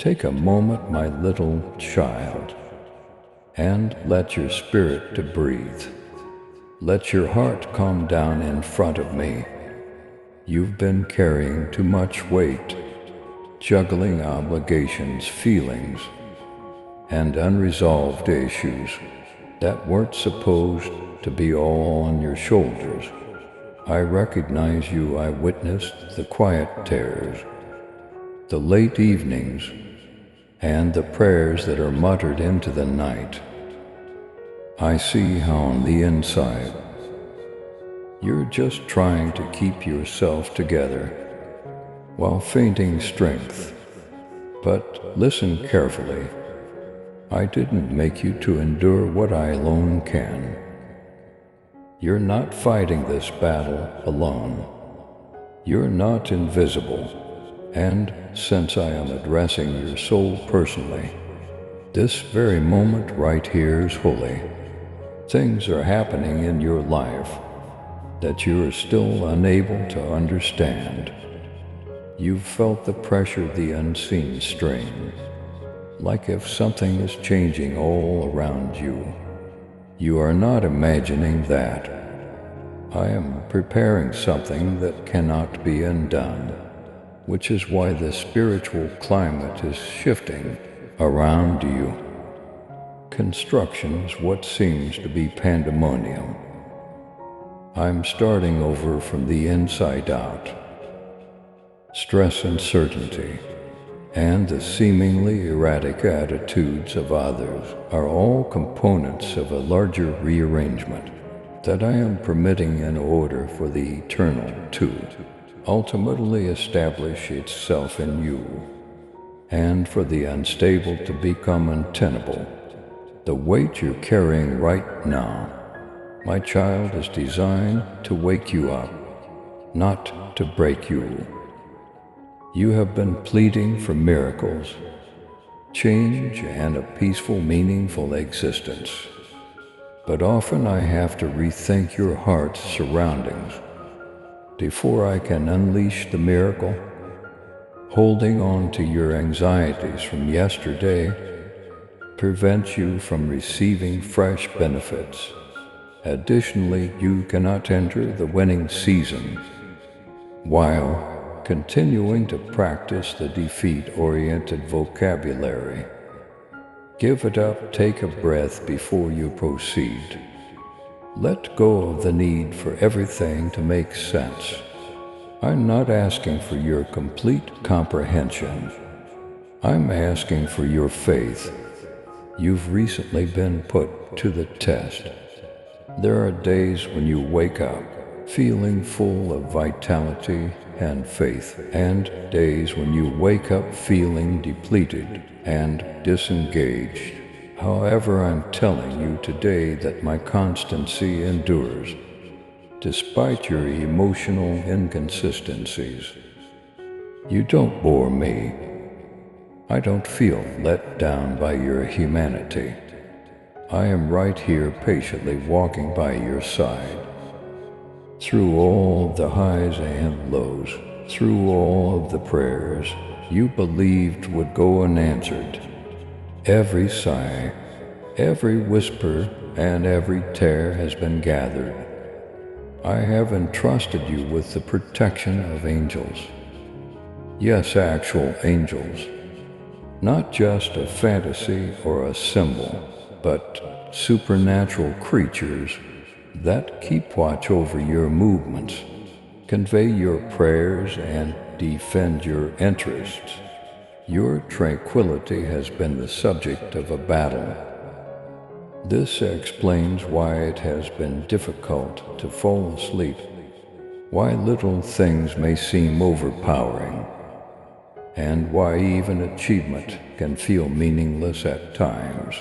take a moment, my little child, and let your spirit to breathe. Let your heart calm down in front of me. You've been carrying too much weight, juggling obligations, feelings, and unresolved issues that weren't supposed to be all on your shoulders. I recognize you. I witnessed the quiet tears, the late evenings, and the prayers that are muttered into the night. I see how on the inside you're just trying to keep yourself together while feigning strength. But listen carefully. I didn't make you to endure what I alone can. You're not fighting this battle alone. You're not invisible. And since I am addressing your soul personally, this very moment right here is holy. Things are happening in your life that you are still unable to understand. You've felt the pressure, the unseen strain, like if something is changing all around you. You are not imagining that. I am preparing something that cannot be undone, which is why the spiritual climate is shifting around you. Construction is what seems to be pandemonium. I'm starting over from the inside out. Stress, uncertainty, and the seemingly erratic attitudes of others are all components of a larger rearrangement that I am permitting in order for the eternal to ultimately establish itself in you, and for the unstable to become untenable. The weight you're carrying right now, my child, is designed to wake you up, not to break you. You have been pleading for miracles, change, and a peaceful, meaningful existence. But often I have to rethink your heart's surroundings before I can unleash the miracle. Holding on to your anxieties from yesterday prevents you from receiving fresh benefits. Additionally, you cannot enter the winning season while continuing to practice the defeat-oriented vocabulary. Give it up, take a breath before you proceed. Let go of the need for everything to make sense. I'm not asking for your complete comprehension. I'm asking for your faith. You've recently been put to the test. There are days when you wake up feeling full of vitality and faith, and days when you wake up feeling depleted and disengaged. However, I'm telling you today that my constancy endures, despite your emotional inconsistencies. You don't bore me. I don't feel let down by your humanity. I am right here patiently walking by your side. Through all of the highs and lows, through all of the prayers you believed would go unanswered, every sigh, every whisper, and every tear has been gathered. I have entrusted you with the protection of angels. Yes, actual angels. Not just a fantasy or a symbol, but supernatural creatures that keep watch over your movements, convey your prayers, and defend your interests. Your tranquility has been the subject of a battle. This explains why it has been difficult to fall asleep, why little things may seem overpowering, and why even achievement can feel meaningless at times.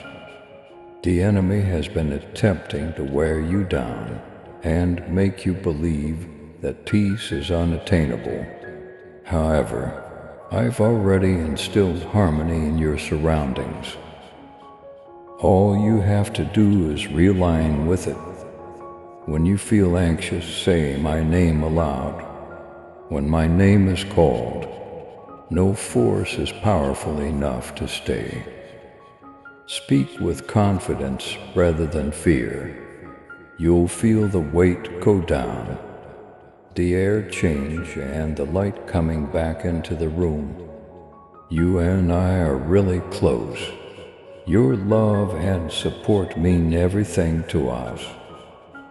The enemy has been attempting to wear you down and make you believe that peace is unattainable. However, I've already instilled harmony in your surroundings. All you have to do is realign with it. When you feel anxious, say my name aloud. When my name is called, No force is powerful enough to stay. Speak with confidence rather than fear. You'll feel the weight go down, the air change, and the light coming back into the room. You and I are really close. Your love and support mean everything to us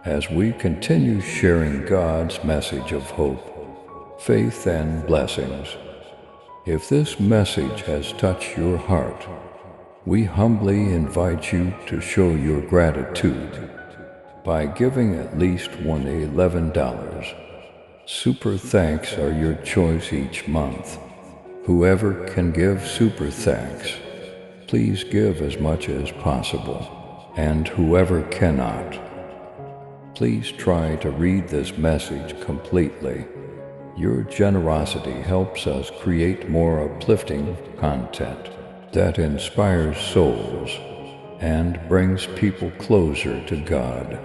as we continue sharing God's message of hope, faith, and blessings. If this message has touched your heart, we humbly invite you to show your gratitude by giving at least $11. Super thanks are your choice each month. Whoever can give super thanks, please give as much as possible. And whoever cannot, please try to read this message completely. Your generosity helps us create more uplifting content that inspires souls and brings people closer to God.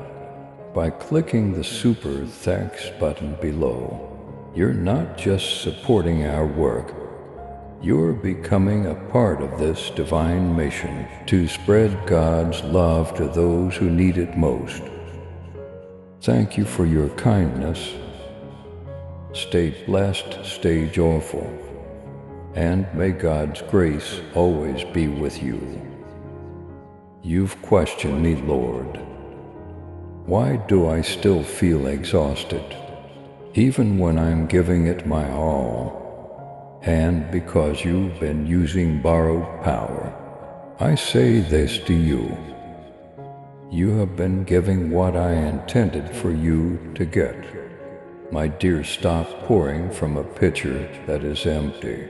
By clicking the Super Thanks button below, you're not just supporting our work, you're becoming a part of this divine mission to spread God's love to those who need it most. Thank you for your kindness. Stay blessed, stay joyful, and may God's grace always be with you. You've questioned me, Lord. Why do I still feel exhausted, even when I'm giving it my all? And because you've been using borrowed power, I say this to you. You have been giving what I intended for you to get. My dear, stop pouring from a pitcher that is empty.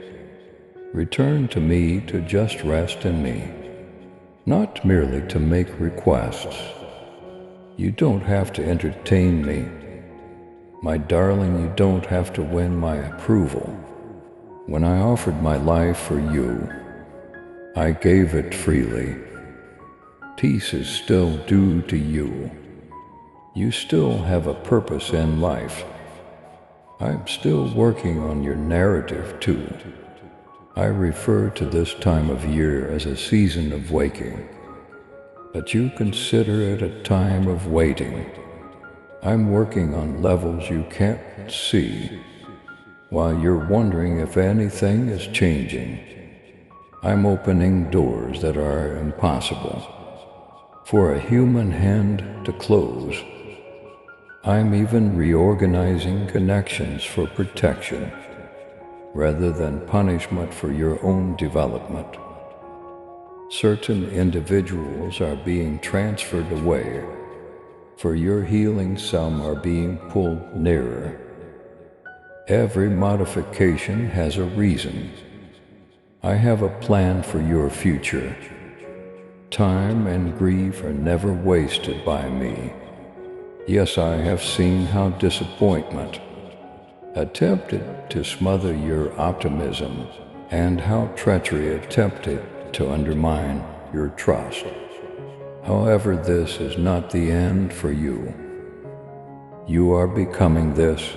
Return to me to just rest in me, not merely to make requests. You don't have to entertain me. My darling, you don't have to win my approval. When I offered my life for you, I gave it freely. Peace is still due to you. You still have a purpose in life. I'm still working on your narrative too. I refer to this time of year as a season of waking, but you consider it a time of waiting. I'm working on levels you can't see. While you're wondering if anything is changing, I'm opening doors that are impossible for a human hand to close. I'm even reorganizing connections for protection rather than punishment for your own development. Certain individuals are being transferred away. For your healing, some are being pulled nearer. Every modification has a reason. I have a plan for your future. Time and grief are never wasted by me. Yes, I have seen how disappointment attempted to smother your optimism and how treachery attempted to undermine your trust. However, this is not the end for you. You are becoming this.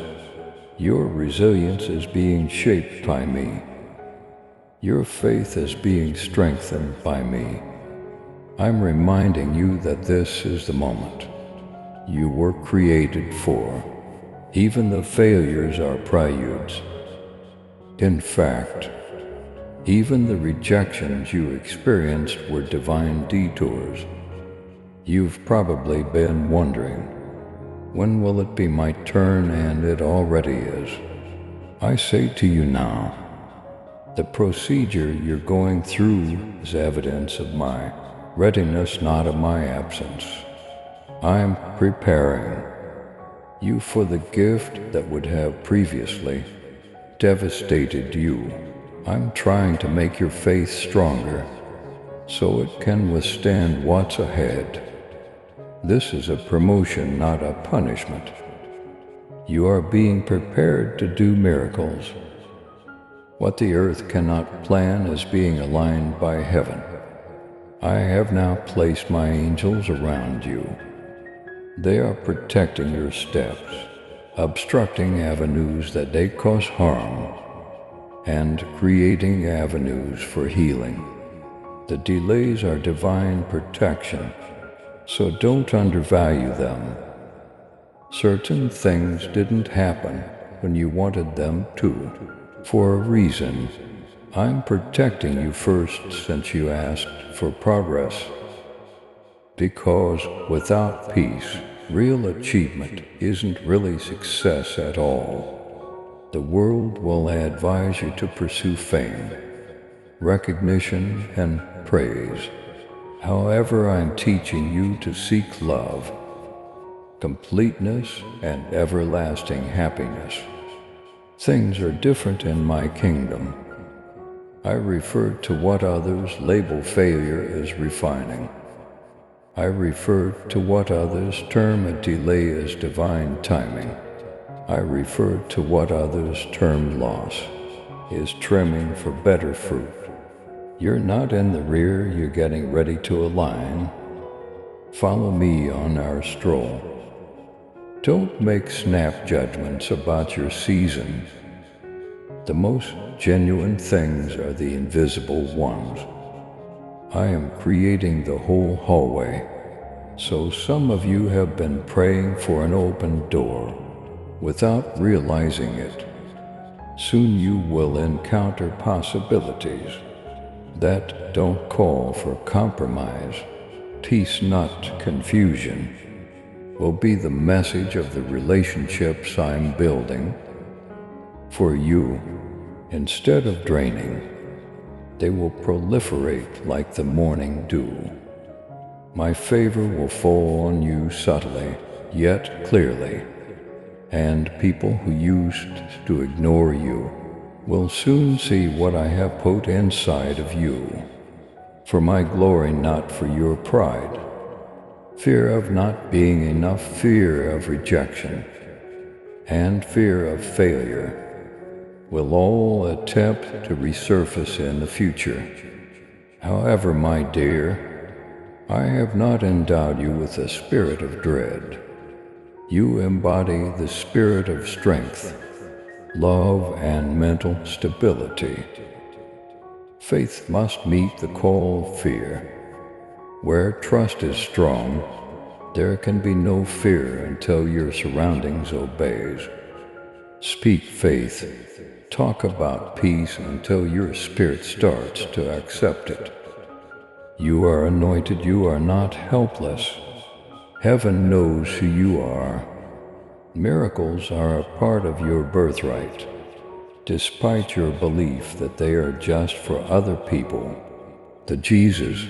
Your resilience is being shaped by me. Your faith is being strengthened by me. I'm reminding you that this is the moment you were created for. Even the failures are preludes. In fact, even the rejections you experienced were divine detours. You've probably been wondering, when will it be my turn? And it already is. I say to you now, the procedure you're going through is evidence of my readiness, not of my absence. I'm preparing you for the gift that would have previously devastated you. I'm trying to make your faith stronger so it can withstand what's ahead. This is a promotion, not a punishment. You are being prepared to do miracles. What the earth cannot plan is being aligned by heaven. I have now placed my angels around you. They are protecting your steps, obstructing avenues that may cause harm. and creating avenues for healing. The delays are divine protection, so don't undervalue them. Certain things didn't happen when you wanted them to, for a reason. I'm protecting you first since you asked for progress. Because without peace, real achievement isn't really success at all. The world will advise you to pursue fame, recognition, and praise. However, I'm teaching you to seek love, completeness, and everlasting happiness. Things are different in my kingdom. I refer to what others label failure as refining. I refer to what others term a delay as divine timing. I refer to what others term loss is trimming for better fruit. You're not in the rear, you're getting ready to align. Follow me on our stroll. Don't make snap judgments about your season. The most genuine things are the invisible ones. I am creating the whole hallway, so some of you have been praying for an open door without realizing it. Soon you will encounter possibilities that don't call for compromise. Peace, not confusion, will be the message of the relationships I'm building for you. Instead of draining, they will proliferate like the morning dew. My favor will fall on you subtly, yet clearly, and people who used to ignore you will soon see what I have put inside of you. For my glory, not for your pride. Fear of not being enough, fear of rejection, and fear of failure will all attempt to resurface in the future. However, my dear, I have not endowed you with a spirit of dread. You embody the spirit of strength, love, and mental stability. Faith must meet the call of fear. Where trust is strong, there can be no fear until your surroundings obeys. Speak faith. Talk about peace until your spirit starts to accept it. You are anointed, you are not helpless. Heaven knows who you are. Miracles are a part of your birthright, despite your belief that they are just for other people. The Jesus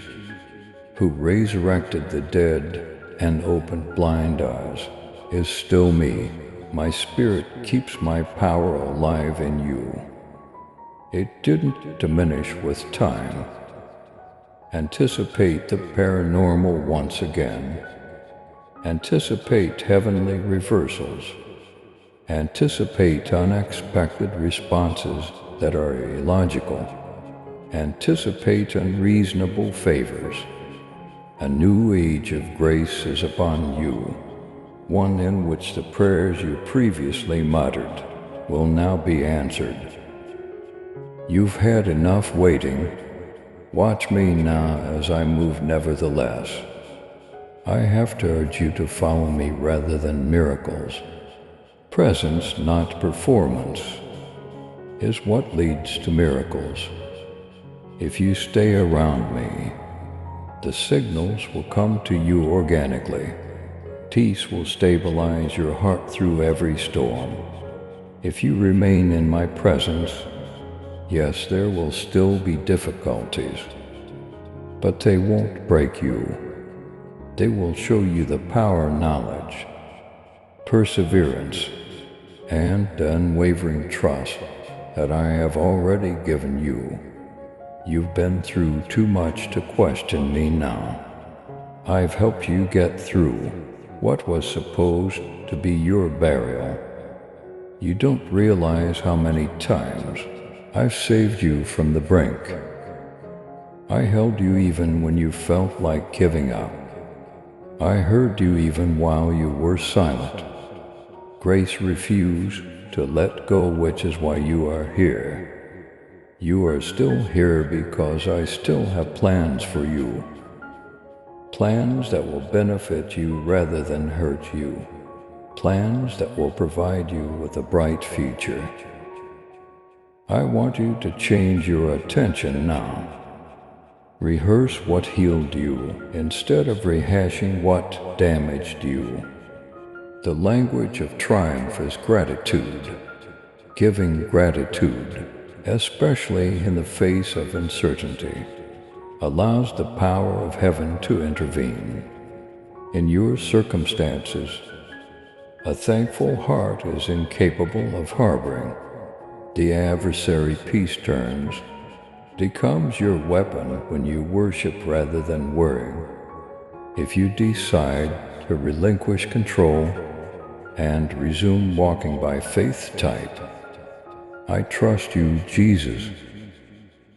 who resurrected the dead and opened blind eyes is still me. My spirit keeps my power alive in you. It didn't diminish with time. Anticipate the paranormal once again. Anticipate heavenly reversals. Anticipate unexpected responses that are illogical. Anticipate unreasonable favors. A new age of grace is upon you. One in which the prayers you previously muttered will now be answered. You've had enough waiting. Watch me now as I move nevertheless. I have to urge you to follow me rather than miracles. Presence, not performance, is what leads to miracles. If you stay around me, the signals will come to you organically. Peace will stabilize your heart through every storm. If you remain in my presence, yes, there will still be difficulties, but they won't break you. They will show you the power, knowledge, perseverance, and unwavering trust that I have already given you. You've been through too much to question me now. I've helped you get through what was supposed to be your burial. You don't realize how many times I've saved you from the brink. I held you even when you felt like giving up. I heard you even while you were silent. Grace refused to let go, which is why you are here. You are still here because I still have plans for you. Plans that will benefit you rather than hurt you. Plans that will provide you with a bright future. I want you to change your attention now. Rehearse what healed you instead of rehashing what damaged you. The language of triumph is gratitude. Giving gratitude, especially in the face of uncertainty, allows the power of heaven to intervene. In your circumstances, a thankful heart is incapable of harboring. The adversary peace turns, becomes your weapon when you worship rather than worrying. If you decide to relinquish control and resume walking by faith type, I trust you, Jesus.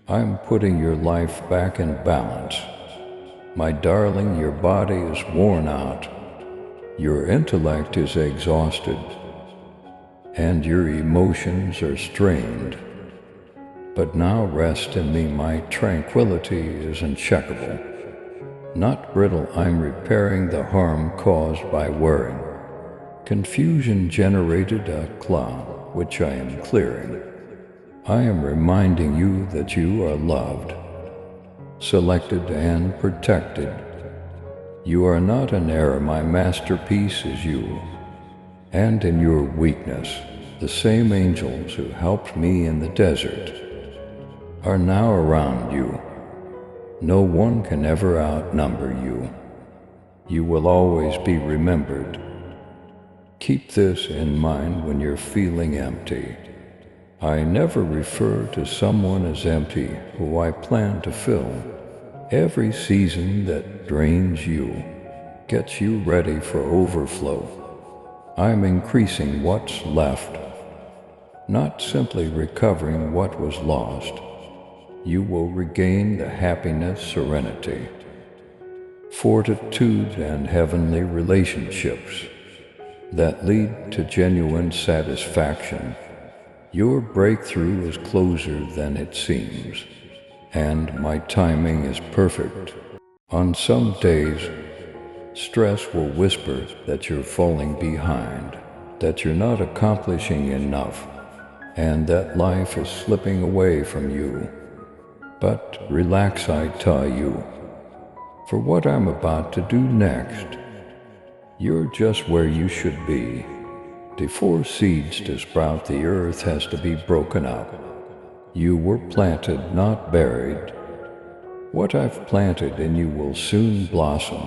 I'm putting your life back in balance. My darling, your body is worn out. Your intellect is exhausted. And your emotions are strained. But now rest in me, my tranquility is uncheckable. Not brittle, I'm repairing the harm caused by worrying. Confusion generated a cloud, which I am clearing. I am reminding you that you are loved, selected and protected. You are not an error, my masterpiece is you. And in your weakness, the same angels who helped me in the desert are now around you. No one can ever outnumber you. You will always be remembered. Keep this in mind when you're feeling empty. I never refer to someone as empty who I plan to fill. Every season that drains you gets you ready for overflow. I'm increasing what's left, not simply recovering what was lost. You will regain the happiness, serenity, fortitude, and heavenly relationships that lead to genuine satisfaction. Your breakthrough is closer than it seems, and my timing is perfect. On some days, stress will whisper that you're falling behind, that you're not accomplishing enough, and that life is slipping away from you. But relax, I tell you, for what I'm about to do next. You're just where you should be. Before seeds to sprout, the earth has to be broken up. You were planted, not buried. What I've planted in you will soon blossom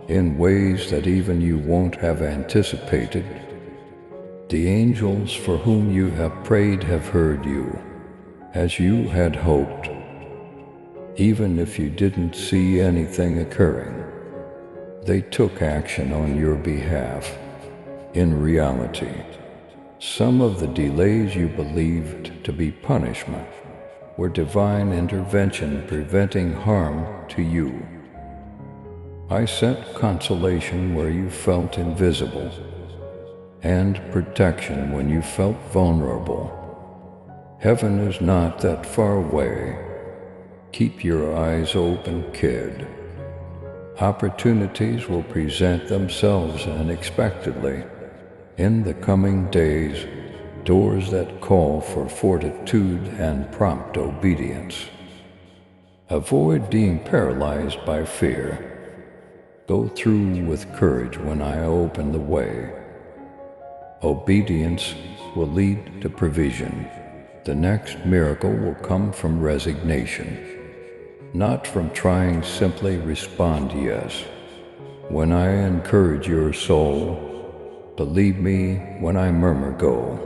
in ways that even you won't have anticipated. The angels for whom you have prayed have heard you, as you had hoped. Even if you didn't see anything occurring, they took action on your behalf. In reality, some of the delays you believed to be punishment were divine intervention preventing harm to you. I sent consolation where you felt invisible, and protection when you felt vulnerable. Heaven is not that far away. Keep your eyes open, kid. Opportunities will present themselves unexpectedly. In the coming days, doors that call for fortitude and prompt obedience. Avoid being paralyzed by fear. Go through with courage when I open the way. Obedience will lead to provision. The next miracle will come from resignation, not from trying. Simply respond yes. When I encourage your soul, believe me when I murmur go.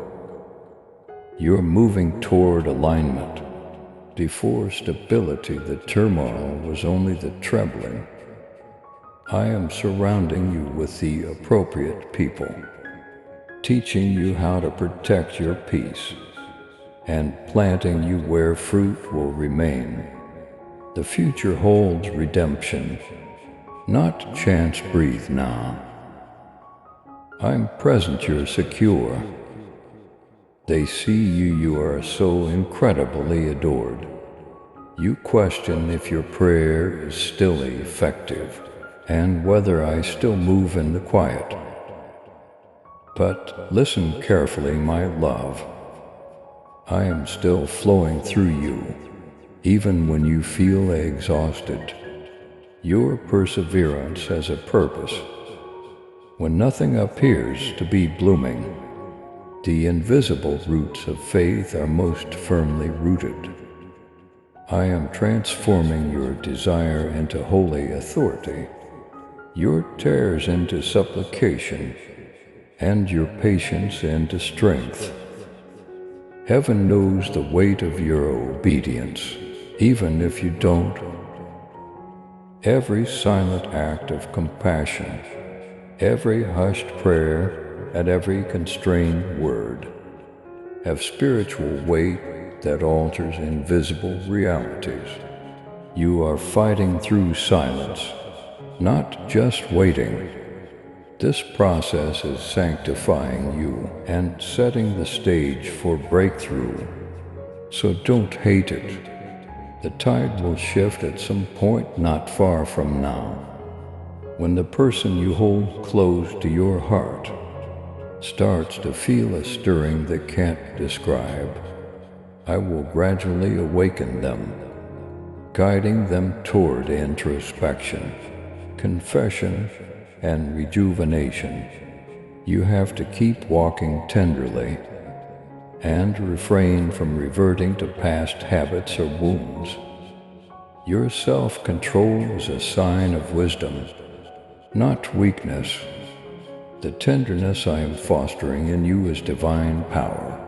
You're moving toward alignment. Before stability, the turmoil was only the trembling. I am surrounding you with the appropriate people, teaching you how to protect your peace, and planting you where fruit will remain. The future holds redemption, not chance. Breathe now. I'm present, you're secure. They see you are so incredibly adored. You question if your prayer is still effective and whether I still move in the quiet. But listen carefully, my love. I am still flowing through you, even when you feel exhausted. Your perseverance has a purpose. When nothing appears to be blooming, the invisible roots of faith are most firmly rooted. I am transforming your desire into holy authority, your tears into supplication, and your patience into strength. Heaven knows the weight of your obedience, even if you don't. Every silent act of compassion, every hushed prayer, and every constrained word have spiritual weight that alters invisible realities. You are fighting through silence, not just waiting. This process is sanctifying you and setting the stage for breakthrough. So don't hate it. The tide will shift at some point not far from now, when the person you hold close to your heart starts to feel a stirring they can't describe. I will gradually awaken them, guiding them toward introspection, confession, and rejuvenation. You have to keep walking tenderly and refrain from reverting to past habits or wounds. Your self-control is a sign of wisdom, not weakness. The tenderness I am fostering in you is divine power,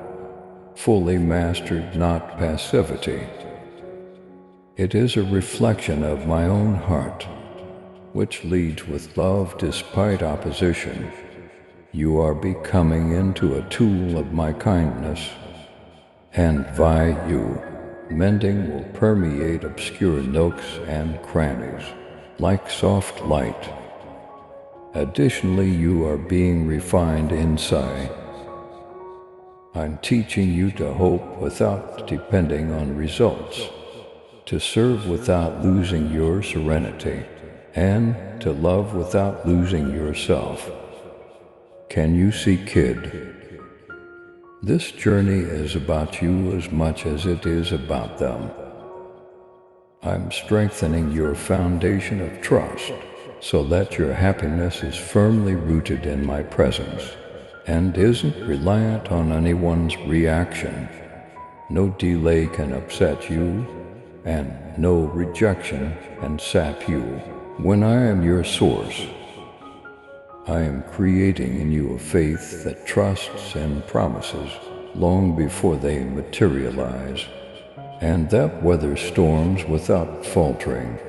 fully mastered, not passivity. It is a reflection of my own heart, which leads with love despite opposition. You are becoming into a tool of my kindness, and via you, mending will permeate obscure nooks and crannies, like soft light. Additionally, you are being refined inside. I'm teaching you to hope without depending on results, to serve without losing your serenity, and to love without losing yourself. Can you see, kid? This journey is about you as much as it is about them. I'm strengthening your foundation of trust so that your happiness is firmly rooted in my presence and isn't reliant on anyone's reaction. No delay can upset you, and no rejection can sap you. When I am your source, I am creating in you a faith that trusts and promises long before they materialize, and that weathers storms without faltering.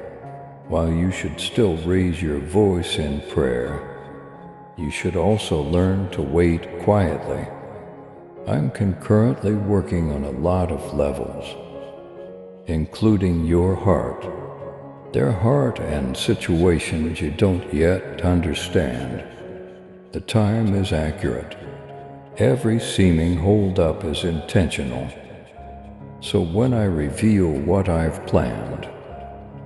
While you should still raise your voice in prayer, you should also learn to wait quietly. I'm concurrently working on a lot of levels, including your heart, their heart and situations you don't yet understand. The time is accurate. Every seeming hold-up is intentional. So when I reveal what I've planned,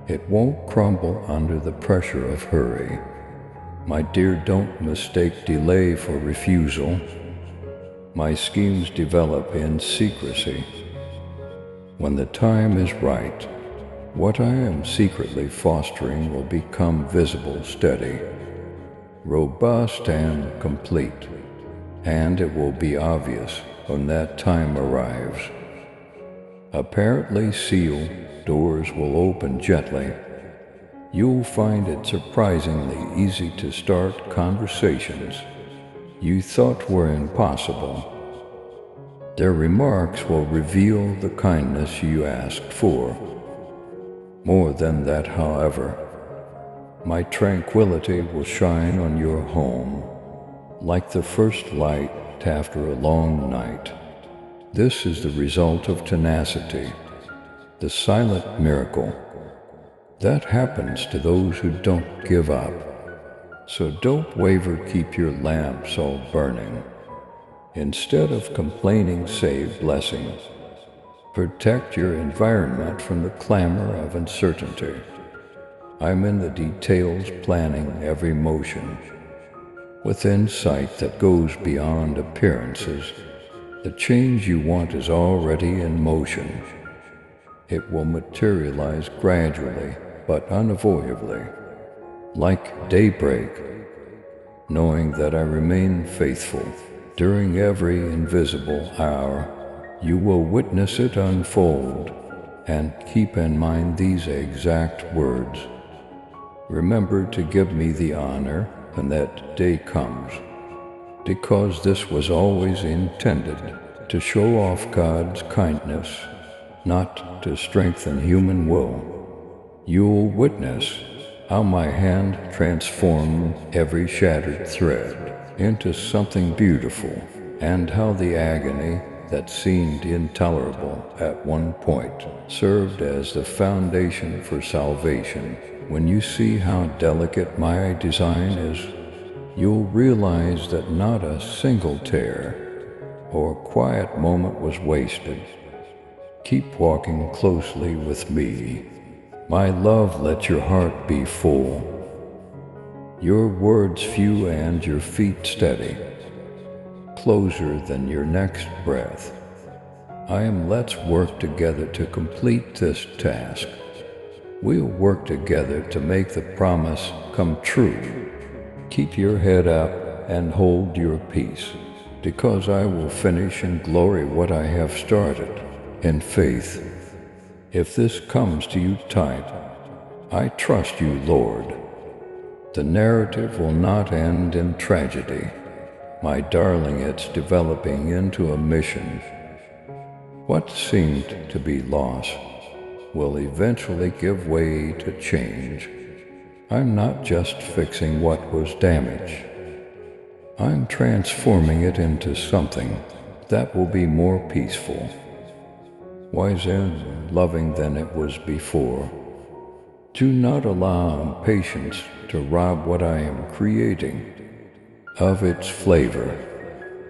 it won't crumble under the pressure of hurry. My dear, don't mistake delay for refusal. My schemes develop in secrecy. When the time is right, what I am secretly fostering will become visible, steady, robust, and complete. And it will be obvious when that time arrives. Apparently sealed doors will open gently. You'll find it surprisingly easy to start conversations you thought were impossible. Their remarks will reveal the kindness you asked for. More than that, however, my tranquility will shine on your home, like the first light after a long night. This is the result of tenacity, the silent miracle that happens to those who don't give up. So don't waver, keep your lamps all burning. Instead of complaining, say blessing. Protect your environment from the clamor of uncertainty. I'm in the details, planning every motion. With insight that goes beyond appearances, the change you want is already in motion. It will materialize gradually, but unavoidably, like daybreak, knowing that I remain faithful. During every invisible hour, you will witness it unfold, and keep in mind these exact words. Remember to give me the honor when that day comes, because this was always intended to show off God's kindness, not to strengthen human will. You'll witness how my hand transformed every shattered thread into something beautiful, and how the agony that seemed intolerable at one point served as the foundation for salvation. When you see how delicate my design is, you'll realize that not a single tear or quiet moment was wasted. Keep walking closely with me. My love, let your heart be full, your words few and your feet steady, closer than your next breath. Let's work together to complete this task. We'll work together to make the promise come true. Keep your head up and hold your peace, because I will finish in glory what I have started. In faith, if this comes to you tight, I trust you, Lord. The narrative will not end in tragedy. My darling, it's developing into a mission. What seemed to be loss will eventually give way to change. I'm not just fixing what was damaged. I'm transforming it into something that will be more peaceful, wiser and loving than it was before. Do not allow impatience to rob what I am creating of its flavor.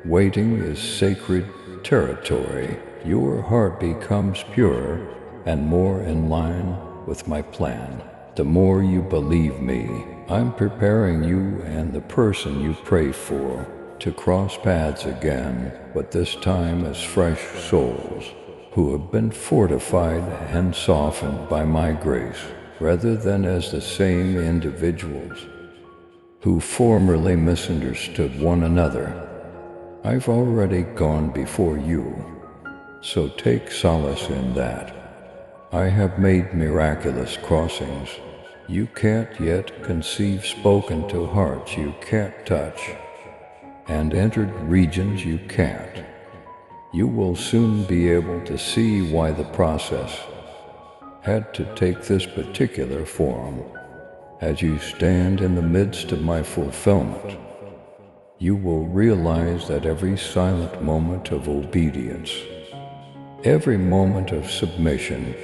Waiting is sacred territory. Your heart becomes purer and more in line with my plan. The more you believe me, I'm preparing you and the person you pray for to cross paths again, but this time as fresh souls who have been fortified and softened by my grace, rather than as the same individuals who formerly misunderstood one another. I've already gone before you, so take solace in that. I have made miraculous crossings you can't yet conceive, spoken to hearts you can't touch, and entered regions you can't. You will soon be able to see why the process had to take this particular form. As you stand in the midst of my fulfillment, you will realize that every silent moment of obedience, every moment of submission,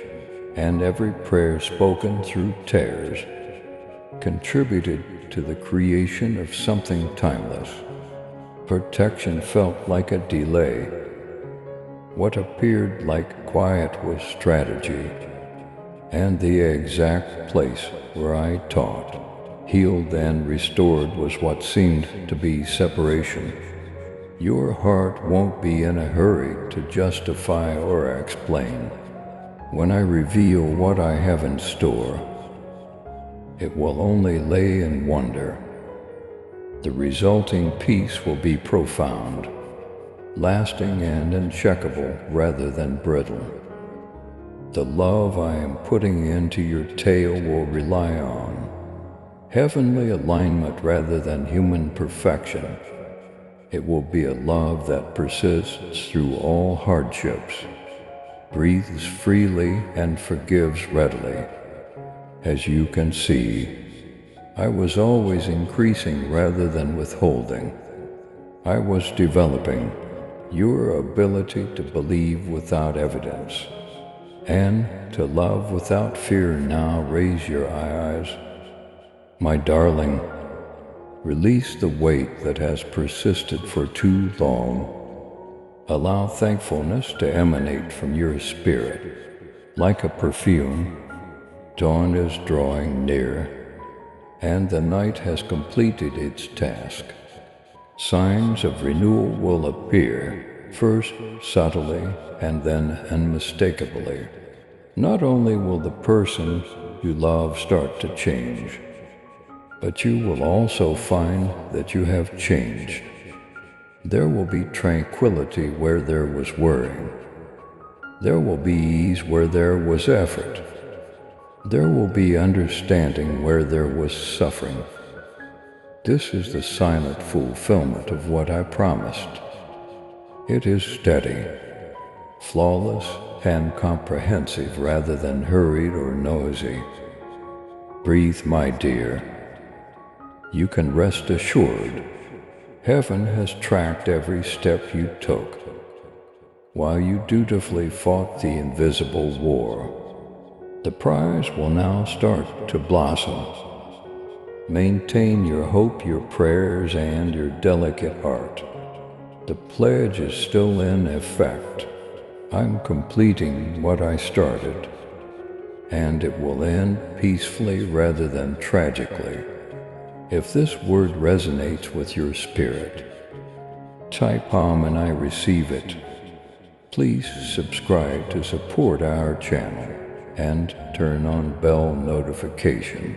and every prayer spoken through tears contributed to the creation of something timeless. Protection felt like a delay. What appeared like quiet was strategy, and the exact place where I taught, healed, and restored was what seemed to be separation. Your heart won't be in a hurry to justify or explain. When I reveal what I have in store, it will only lay in wonder. The resulting peace will be profound, lasting and uncheckable rather than brittle. The love I am putting into your tale will rely on heavenly alignment rather than human perfection. It will be a love that persists through all hardships, breathes freely, and forgives readily. As you can see, I was always increasing rather than withholding. I was developing your ability to believe without evidence and to love without fear. Now raise your eyes. My darling, release the weight that has persisted for too long. Allow thankfulness to emanate from your spirit. Like a perfume, dawn is drawing near, and the night has completed its task. Signs of renewal will appear, first subtly and then unmistakably. Not only will the person you love start to change, but you will also find that you have changed. There will be tranquility where there was worrying. There will be ease where there was effort. There will be understanding where there was suffering. This is the silent fulfillment of what I promised. It is steady, flawless, and comprehensive rather than hurried or noisy. Breathe, my dear. You can rest assured. Heaven has tracked every step you took, while you dutifully fought the invisible war. The prize will now start to blossom. Maintain your hope, your prayers, and your delicate heart. The pledge is still in effect. I'm completing what I started, and it will end peacefully rather than tragically. If this word resonates with your spirit, type and I receive it. Please subscribe to support our channel and turn on bell notification.